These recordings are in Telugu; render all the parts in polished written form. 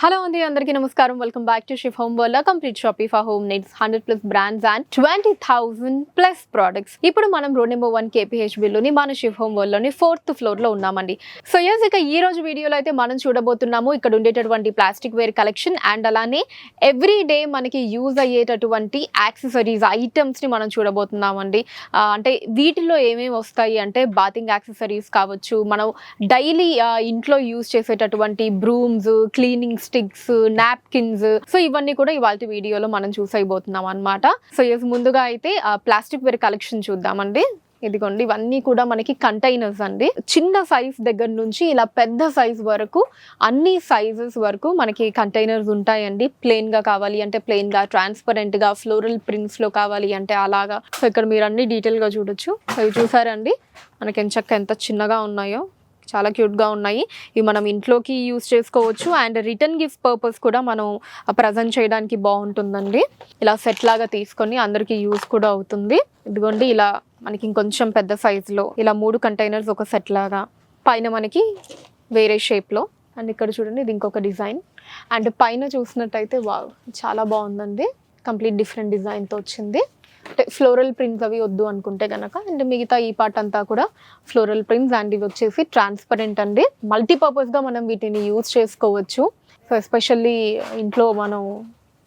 హలో అండి, అందరికీ నమస్కారం. వెల్కమ్ బ్యాక్ టు షిఫ్ home world, complete shopping for home needs. 100+ brands and 20,000+ products. ఇప్పుడు మనం రోడ్ నెంబర్ 1 KPHB లోని మన షిఫ్ హోమ్ వరల్డ్ లోని 4th ఫ్లోర్ లో ఉన్నామండి. సో ఇక ఈ రోజు వీడియోలో అయితే మనం చూడబోతున్నాము ఇక్కడ ఉండేటటువంటి ప్లాస్టిక్ వేర్ కలెక్షన్ అండ్ అలానే ఎవ్రీ డే మనకి యూజ్ అయ్యేటటువంటి యాక్సెసరీస్ ఐటమ్స్ ని మనం చూడబోతున్నామండి. అంటే వీటిలో ఏమేమి వస్తాయి అంటే బాతింగ్ యాక్సెసరీస్ కావచ్చు, మనం డైలీ ఇంట్లో యూజ్ చేసేటటువంటి brooms, cleaning sticks, napkins, so ఇవన్నీ కూడా ఇవాళ వీడియోలో మనం చూసైపోతున్నాం అన్నమాట. సో ముందుగా అయితే ప్లాస్టిక్ వేర్ కలెక్షన్ చూద్దామండి. ఇదిగోండి, ఇవన్నీ కూడా మనకి కంటైనర్స్ అండి. చిన్న సైజ్ దగ్గర నుంచి ఇలా పెద్ద సైజ్ వరకు అన్ని సైజెస్ వరకు మనకి కంటైనర్స్ ఉంటాయండి. ప్లెయిన్ గా కావాలి అంటే ప్లెయిన్ గా, ట్రాన్స్పరెంట్ గా, ఫ్లోరల్ ప్రింట్స్ లో కావాలి అంటే అలాగా. సో ఇక్కడ మీరు అన్ని డీటెయిల్ గా చూడొచ్చు. సో ఇవి చూసారండి, మనకి ఎంచక్క ఎంత చిన్నగా ఉన్నాయో, చాలా క్యూట్గా ఉన్నాయి. ఇవి మనం ఇంట్లోకి యూజ్ చేసుకోవచ్చు అండ్ రిటర్న్ గిఫ్ట్ పర్పస్ కూడా మనం ప్రజెంట్ చేయడానికి బాగుంటుందండి. ఇలా సెట్ లాగా తీసుకొని అందరికీ యూజ్ కూడా అవుతుంది. ఇదిగోండి, ఇలా మనకి ఇంకొంచెం పెద్ద సైజులో ఇలా 3 కంటైనర్స్ ఒక సెట్ లాగా, పైన మనకి వేరే షేప్లో, అండ్ ఇక్కడ చూడండి ఇది ఇంకొక డిజైన్. అండ్ పైన చూసినట్టయితే వావ్, చాలా బాగుందండి. కంప్లీట్ డిఫరెంట్ డిజైన్తో వచ్చింది. అంటే ఫ్లోరల్ ప్రింట్స్ అవి వద్దు అనుకుంటే కనుక, అండ్ మిగతా ఈ పార్ట్ అంతా కూడా ఫ్లోరల్ ప్రింట్స్ అండ్ ఇవి వచ్చేసి ట్రాన్స్పరెంట్ అండి. మల్టీపర్పస్గా మనం వీటిని యూజ్ చేసుకోవచ్చు. సో ఎస్పెషల్లీ ఇంట్లో మనం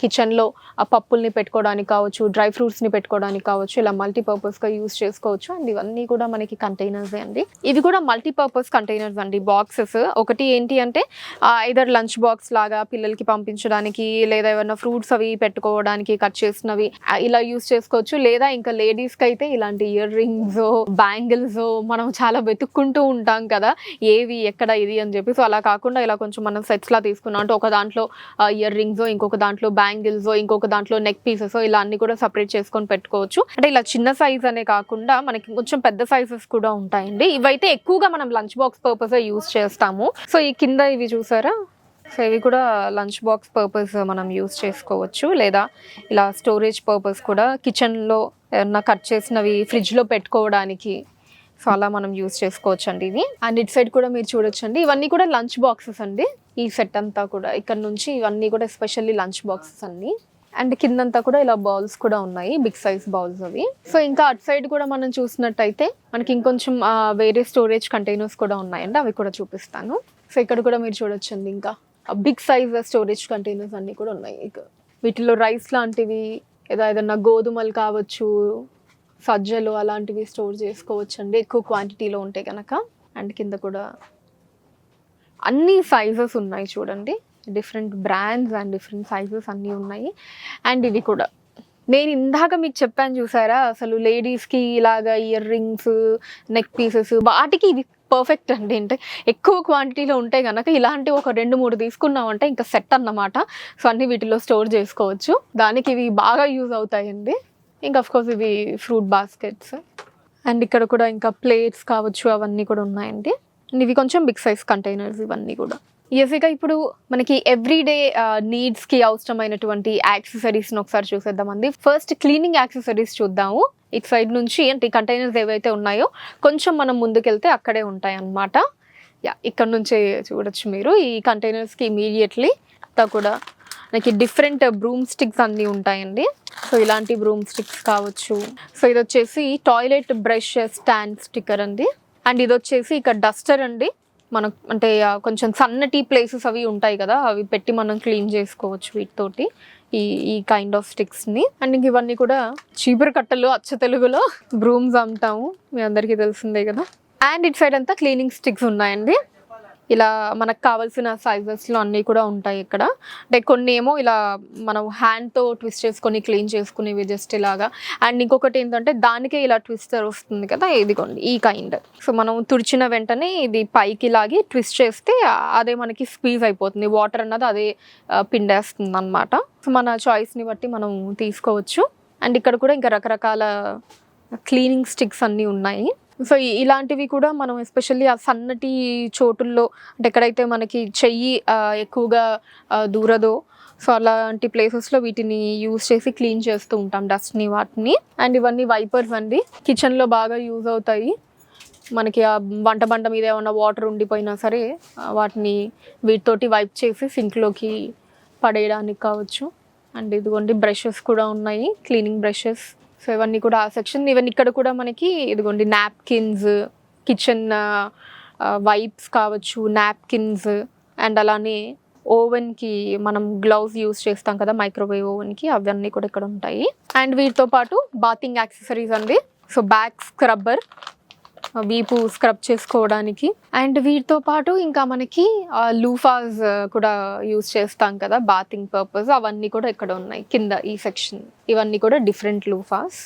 కిచెన్లో ఆ పప్పుల్ని పెట్టుకోవడానికి కావచ్చు, డ్రై ఫ్రూట్స్ని పెట్టుకోవడానికి కావచ్చు, ఇలా మల్టీపర్పస్గా యూజ్ చేసుకోవచ్చు. అండ్ ఇవన్నీ కూడా మనకి కంటైనర్సే అండి. ఇవి కూడా మల్టీపర్పస్ కంటైనర్స్ అండి. బాక్సెస్ ఒకటి ఏంటి అంటే ఐదర్ లంచ్ బాక్స్ లాగా పిల్లలకి పంపించడానికి, లేదా ఏమైనా ఫ్రూట్స్ అవి పెట్టుకోవడానికి కట్ చేసినవి ఇలా యూజ్ చేసుకోవచ్చు. లేదా ఇంకా లేడీస్కి అయితే ఇలాంటి ఇయర్ రింగ్స్, బ్యాంగిల్స్ మనం చాలా వెతుక్కుంటూ ఉంటాం కదా, ఏవి ఎక్కడ ఇది అని చెప్పి. సో అలా కాకుండా ఇలా కొంచెం మనం సెట్స్లా తీసుకున్నాం అంటే ఒక దాంట్లో ఇయర్ రింగ్స్, ఇంకొక దాంట్లో బ్యాంగిల్స్, ఇంకొక దాంట్లో నెక్ పీసెస్, ఇలా అన్ని కూడా సపరేట్ చేసుకొని పెట్టుకోవచ్చు. అంటే ఇలా చిన్న సైజ్ అనే కాకుండా మనకి కొంచెం పెద్ద సైజెస్ కూడా ఉంటాయండి. ఇవైతే ఎక్కువగా మనం లంచ్ బాక్స్ పర్పస్ యూజ్ చేస్తాము. సో ఈ కింద ఇవి చూసారా, సో ఇవి కూడా లంచ్ బాక్స్ పర్పస్ మనం యూజ్ చేసుకోవచ్చు. లేదా ఇలా స్టోరేజ్ పర్పస్ కూడా కిచెన్లో ఏమన్నా కట్ చేసినవి ఫ్రిడ్జ్లో పెట్టుకోవడానికి, సో అలా మనం యూజ్ చేసుకోవచ్చు అండి ఇవి. అండ్ ఇట్ సైడ్ కూడా మీరు చూడొచ్చండి, ఇవన్నీ కూడా లంచ్ బాక్సెస్ అండి. ఈ సెట్ అంతా కూడా ఇక్కడ నుంచి ఇవన్నీ కూడా ఎస్పెషల్లీ లంచ్ బాక్సెస్ అన్ని. అండ్ కిందంతా కూడా ఇలా బౌల్స్ కూడా ఉన్నాయి, బిగ్ సైజ్ బౌల్స్ అవి. సో ఇంకా అటు సైడ్ కూడా మనం చూసినట్టయితే మనకి ఇంకొంచెం వేరే స్టోరేజ్ కంటైనర్స్ కూడా ఉన్నాయండి, అవి కూడా చూపిస్తాను. సో ఇక్కడ కూడా మీరు చూడొచ్చండి, ఇంకా బిగ్ సైజ్ స్టోరేజ్ కంటైనర్స్ అన్నీ కూడా ఉన్నాయి. ఇక వీటిలో రైస్ లాంటివి, ఏదైనా గోధుమలు కావచ్చు, సజ్జలు అలాంటివి స్టోర్ చేసుకోవచ్చు అండి, ఎక్కువ క్వాంటిటీలో ఉంటే కనుక. అండ్ కింద కూడా అన్ని సైజెస్ ఉన్నాయి చూడండి, different brands and different sizes అన్నీ ఉన్నాయి. అండ్ ఇవి కూడా నేను ఇందాక మీకు చెప్పాను చూసారా, అసలు లేడీస్కి ఇలాగా ఇయర్ రింగ్స్, నెక్ పీసెస్, వాటికి ఇవి పర్ఫెక్ట్ అండి. అంటే ఎక్కువ క్వాంటిటీలో ఉంటే కనుక ఇలాంటి ఒక 2-3 తీసుకున్నామంటే ఇంకా సెట్ అన్నమాట. సో అన్ని వీటిలో స్టోర్ చేసుకోవచ్చు, దానికి ఇవి బాగా యూజ్ అవుతాయండి. ఇంకా అఫ్కోర్స్ ఇవి ఫ్రూట్ బాస్కెట్స్. అండ్ ఇక్కడ కూడా ఇంకా ప్లేట్స్ కావచ్చు, అవన్నీ కూడా ఉన్నాయండి. అండ్ ఇవి కొంచెం బిగ్ సైజ్ కంటైనర్స్ ఇవన్నీ కూడా. ఈజీగా ఇప్పుడు మనకి ఎవ్రీడే నీడ్స్కి అవసరమైనటువంటి యాక్సెసరీస్ని ఒకసారి చూసేద్దామండి. ఫస్ట్ క్లీనింగ్ యాక్సెసరీస్ చూద్దాము. ఇటు సైడ్ నుంచి అంటే కంటైనర్స్ ఏవైతే ఉన్నాయో కొంచెం మనం ముందుకెళ్తే అక్కడే ఉంటాయి అన్నమాట. ఇక్కడ నుంచే చూడొచ్చు మీరు. ఈ కంటైనర్స్కి ఇమీడియట్లీ అంతా కూడా మనకి డిఫరెంట్ బ్రూమ్ స్టిక్స్ అన్నీ ఉంటాయండి. సో ఇలాంటి బ్రూమ్ స్టిక్స్ కావచ్చు. సో ఇది వచ్చేసి టాయిలెట్ బ్రష్ స్టాండ్ స్టిక్కర్ అండి. అండ్ ఇది వచ్చేసి ఇక్కడ డస్టర్ అండి. మనం అంటే కొంచెం సన్నటి ప్లేసెస్ అవి ఉంటాయి కదా, అవి పెట్టి మనం క్లీన్ చేసుకోవచ్చు వీటితోటి, ఈ కైండ్ ఆఫ్ స్టిక్స్ని. అండ్ ఇంక ఇవన్నీ కూడా చీపురు కట్టలు, అచ్చ తెలుగులో బ్రూమ్స్ అంటాము, మీ అందరికీ తెలిసిందే కదా. అండ్ ఇటు సైడ్ అంతా క్లీనింగ్ స్టిక్స్ ఉన్నాయండి. ఇలా మనకు కావాల్సిన సైజెస్లో అన్నీ కూడా ఉంటాయి ఇక్కడ. అంటే కొన్ని ఏమో ఇలా మనం హ్యాండ్తో ట్విస్ట్ చేసుకొని క్లీన్ చేసుకునేవి జస్ట్ ఇలాగా. అండ్ ఇంకొకటి ఏంటంటే దానికే ఇలా ట్విస్టర్ వస్తుంది కదా, ఇదిగోండి ఈ కైండ్. సో మనం తుడిచిన వెంటనే ఇది పైకి లాగి ట్విస్ట్ చేస్తే అదే మనకి స్క్వీజ్ అయిపోతుంది, వాటర్ అన్నది అదే పిండేస్తుంది అన్నమాట. సో మన చాయిస్ని బట్టి మనం తీసుకోవచ్చు. అండ్ ఇక్కడ కూడా ఇంకా రకరకాల క్లీనింగ్ స్టిక్స్ అన్నీ ఉన్నాయి. సో ఇలాంటివి కూడా మనం ఎస్పెషల్లీ ఆ సన్నటి చోటుల్లో, అంటే ఎక్కడైతే మనకి చెయ్యి ఎక్కువగా దూరదో, సో అలాంటి ప్లేసెస్లో వీటిని యూజ్ చేసి క్లీన్ చేస్తూ ఉంటాం డస్ట్ని, వాటిని. అండ్ ఇవన్నీ వైపర్స్ అండి, కిచెన్లో బాగా యూజ్ అవుతాయి. మనకి ఆ వంట బండ మీద ఏమన్నా వాటర్ ఉండిపోయినా సరే వాటిని వీటితోటి వైప్ చేసి సింక్లోకి పడేయడానికి కావచ్చు. అండ్ ఇదిగోండి బ్రషెస్ కూడా ఉన్నాయి, క్లీనింగ్ బ్రషెస్. సో ఇవన్నీ కూడా ఆ సెక్షన్. ఇవన్నీ ఇక్కడ కూడా మనకి ఇదిగోండి నాప్కిన్స్, కిచెన్ వైప్స్ కావచ్చు, నాప్కిన్స్, అండ్ అలానే ఓవెన్కి మనం గ్లౌజ్ యూస్ చేస్తాం కదా మైక్రోవేవ్ ఓవెన్కి, అవన్నీ కూడా ఇక్కడ ఉంటాయి. అండ్ వీటితో పాటు బాతింగ్ యాక్సెసరీస్ అండి. సో బ్యాక్ స్క్రబ్బర్, వీపు స్క్రబ్ చేసుకోవడానికి. అండ్ వీటితో పాటు ఇంకా మనకి లూఫాస్ కూడా యూస్ చేస్తాం కదా బాతింగ్ పర్పస్, అవన్నీ కూడా ఇక్కడ ఉన్నాయి కింద ఈ సెక్షన్. ఇవన్నీ కూడా డిఫరెంట్ లూఫాస్.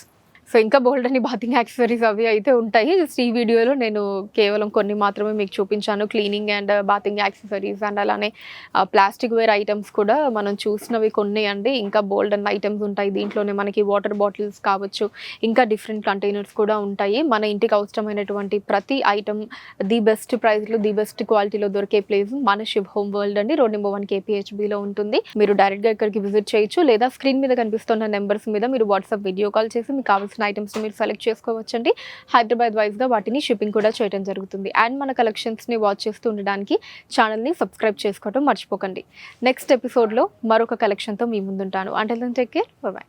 సో ఇంకా బోల్డ్ అని బాతింగ్ యాక్సెసరీస్ అవి అయితే ఉంటాయి. జస్ట్ ఈ వీడియోలో నేను కేవలం కొన్ని మాత్రమే మీకు చూపించాను, cleaning and bathing accessories. And అలానే ప్లాస్టిక్ వేర్ ఐటమ్స్ కూడా మనం చూసినవి కొన్ని అండి. ఇంకా బోల్డ్ అండ్ ఐటమ్స్ ఉంటాయి దీంట్లోనే. మనకి వాటర్ బాటిల్స్ కావచ్చు, ఇంకా డిఫరెంట్ కంటైనర్స్ కూడా ఉంటాయి. మన ఇంటికి అవసరమైనటువంటి ప్రతి ఐటమ్ ది బెస్ట్ ప్రైస్లో, ది బెస్ట్ క్వాలిటీలో దొరికే ప్లేస్ మన శివ్ హోమ్ వరల్డ్ అండి. రోడ్ నెంబర్ 1 KPHBలో ఉంటుంది. మీరు డైరెక్ట్గా ఇక్కడికి విజిట్ చేయొచ్చు, లేదా స్క్రీన్ మీద కనిపిస్తున్న నెంబర్స్ మీద మీరు వాట్సాప్ వీడియో కాల్ చేసి మీకు కావాల్సిన ఐటమ్స్ మీరు సెలెక్ట్ చేసుకోవచ్చండి. హైదరాబాద్ వైజ్గా వాటిని షిప్పింగ్ కూడా చేయడం జరుగుతుంది. అండ్ మన కలెక్షన్స్ని వాచ్ చేస్తూ ఉండడానికి ఛానల్ని సబ్స్క్రైబ్ చేసుకోవడం మర్చిపోకండి. నెక్స్ట్ ఎపిసోడ్లో మరొక కలెక్షన్తో మీ ముందుంటాను. Until then take care, bye by.